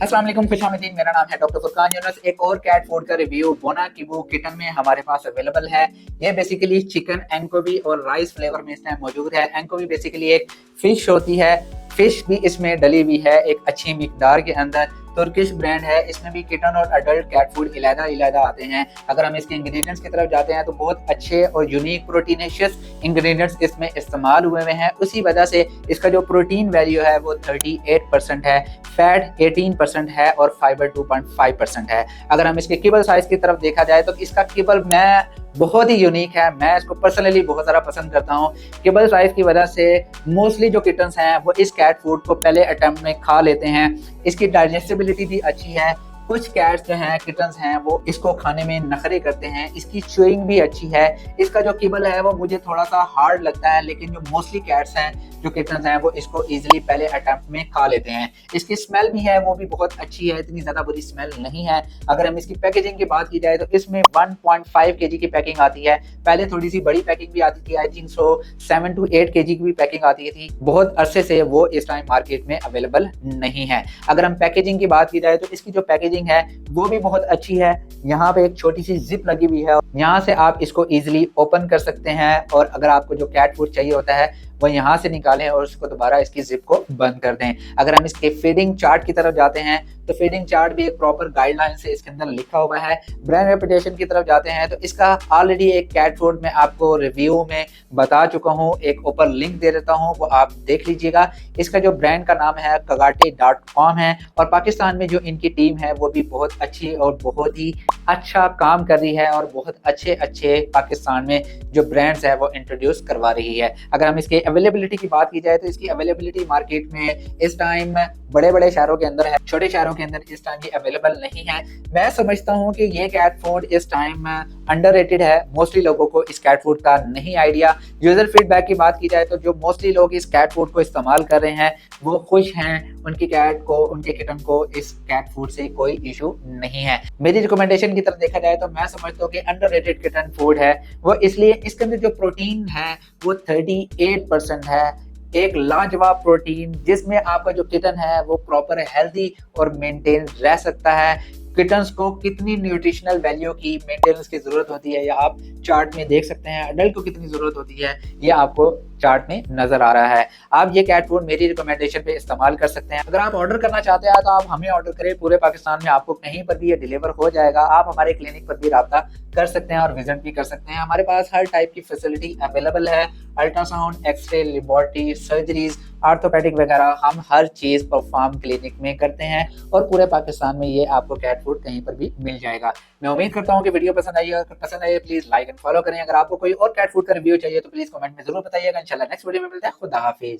अस्सलाम वालेकुम, खुशामदीन। मेरा नाम है डॉक्टर फुरकान यूनुस। एक और कैट फूड का रिव्यू बोना किबू किचन में हमारे पास अवेलेबल है। ये बेसिकली चिकन एंकोवी और राइस फ्लेवर में इस टाइम मौजूद है। एंकोवी बेसिकली एक फिश होती है, फिश भी इसमें डली हुई है एक अच्छी मिकदार के अंदर। तुर्किश ब्रांड है, इसमें भी किटन और अडल्ट कैट फूड इलादा आते हैं। अगर हम इसके इंग्रेडिएंट्स की तरफ जाते हैं तो बहुत अच्छे और यूनिक प्रोटीनेशियस इंग्रेडिएंट्स इसमें इस्तेमाल हुए हुए हैं। उसी वजह से इसका जो प्रोटीन वैल्यू है वो 38% है, फैट 18% है और फाइबर 2.5% है। अगर हम इसके किबल साइज की तरफ देखा जाए तो इसका किबल बहुत ही यूनिक है। मैं इसको पर्सनली बहुत ज़्यादा पसंद करता हूँ। किबल साइज की वजह से मोस्टली जो किटन्स हैं वो इस कैट फूड को पहले अटेम्प्ट में खा लेते हैं। इसकी डाइजेस्टिबिलिटी भी अच्छी है। कुछ कैट्स जो हैं, किटन्स हैं, वो इसको खाने में नखरे करते हैं। इसकी च्यूइंग भी अच्छी है। इसका जो किबल है वो मुझे थोड़ा सा हार्ड लगता है, लेकिन जो मोस्टली कैट्स हैं, जो किटन्स हैं, वो इसको इजीली पहले अटेम्प्ट में खा लेते हैं। इसकी स्मेल भी है वो भी बहुत अच्छी है, इतनी ज़्यादा बुरी स्मेल नहीं है। अगर हम इसकी पैकेजिंग की बात की जाए तो इसमें 1.5 kg की पैकिंग आती है। पहले थोड़ी सी बड़ी पैकिंग भी आती थी, I think so 7 to 8 kg की भी पैकिंग आती थी। बहुत अरसे से वो इस टाइम मार्केट में अवेलेबल नहीं है। अगर हम पैकेजिंग की बात की जाए तो इसकी जो पैकेजिंग है वो भी बहुत अच्छी है। यहाँ पे एक छोटी सी जिप लगी हुई है, यहाँ से आप इसको इजीली ओपन कर सकते हैं और अगर आपको जो कैट फूड चाहिए होता है वो यहाँ से निकालें और उसको दोबारा इसकी जिप को बंद कर दें। अगर हम इसके फीडिंग चार्ट की तरफ जाते हैं तो फीडिंग चार्ट भी एक प्रॉपर गाइडलाइन से इसके अंदर लिखा हुआ है। ब्रांड रेपुटेशन की तरफ जाते हैं तो इसका ऑलरेडी एक कैट फूड में आपको रिव्यू में बता चुका हूँ, एक ऊपर लिंक दे देता हूँ, वो आप देख लीजिएगा। इसका जो ब्रांड का नाम है kagatte.com है और पाकिस्तान में जो इनकी टीम है वो भी बहुत अच्छी और बहुत ही अच्छा काम कर रही है और बहुत अच्छे अच्छे पाकिस्तान में जो ब्रांड्स है वो इंट्रोड्यूस करवा रही है। अगर हम इसके अवेलेबिलिटी की बात की जाए तो इसकी अवेलेबिलिटी मार्केट में इस टाइम बड़े बड़े शहरों के अंदर है, छोटे शहरों के अंदर इस टाइम ये अवेलेबल नहीं है। मैं समझता हूँ कि ये कैट फूड इस टाइम अंडररेटेड है। मोस्टली लोगों को इस कैट फूड का नहीं आइडिया। यूजर फीडबैक की बात की जाए तो जो मोस्टली लोग इस कैट फूड को इस्तेमाल कर रहे हैं वो खुश हैं। उनकी कैट को, उनके किटन को इस कैट फूड से कोई इशू नहीं है। मेरी रिकमेंडेशन की तरफ देखा जाए तो मैं समझता हूँ कि अंडररेटेड किटन फूड है वो, इसलिए इसके अंदर जो प्रोटीन है वो 38% है। एक लाजवाब प्रोटीन जिसमें आपका जो किटन है वो प्रॉपर हेल्दी और मेंटेन रह सकता है। किटन्स को कितनी न्यूट्रिशनल वैल्यू की मेंटेनेंस की जरूरत होती है या आप चार्ट में देख सकते हैं। अडल्ट को कितनी जरूरत होती है ये आपको चार्ट में नजर आ रहा है। आप ये कैट फूड मेरी रिकमेंडेशन पे इस्तेमाल कर सकते हैं। अगर आप ऑर्डर करना चाहते हैं तो आप हमें ऑर्डर करें, पूरे पाकिस्तान में आपको कहीं पर भी ये डिलीवर हो जाएगा। आप हमारे क्लिनिक पर भी रब्ता कर सकते हैं और विजिट भी कर सकते हैं। हमारे पास हर टाइप की फैसिलिटी अवेलेबल है। Ultrasound, x-ray, laboratory, surgeries, orthopaedic वगैरह हम हर चीज़ परफॉर्म क्लिनिक में करते हैं और पूरे पाकिस्तान में ये आपको कैट फूड कहीं पर भी मिल जाएगा। मैं उम्मीद करता हूँ कि वीडियो पसंद आई है। पसंद I please like and follow करें। अगर आपको कोई और कैट फूड का रिव्यू चाहिए तो प्लीज़ कमेंट में जरूर बताइएगा। इंशाल्लाह नेक्स्ट वीडियो में मिलते हैं। खुदा हाफिज।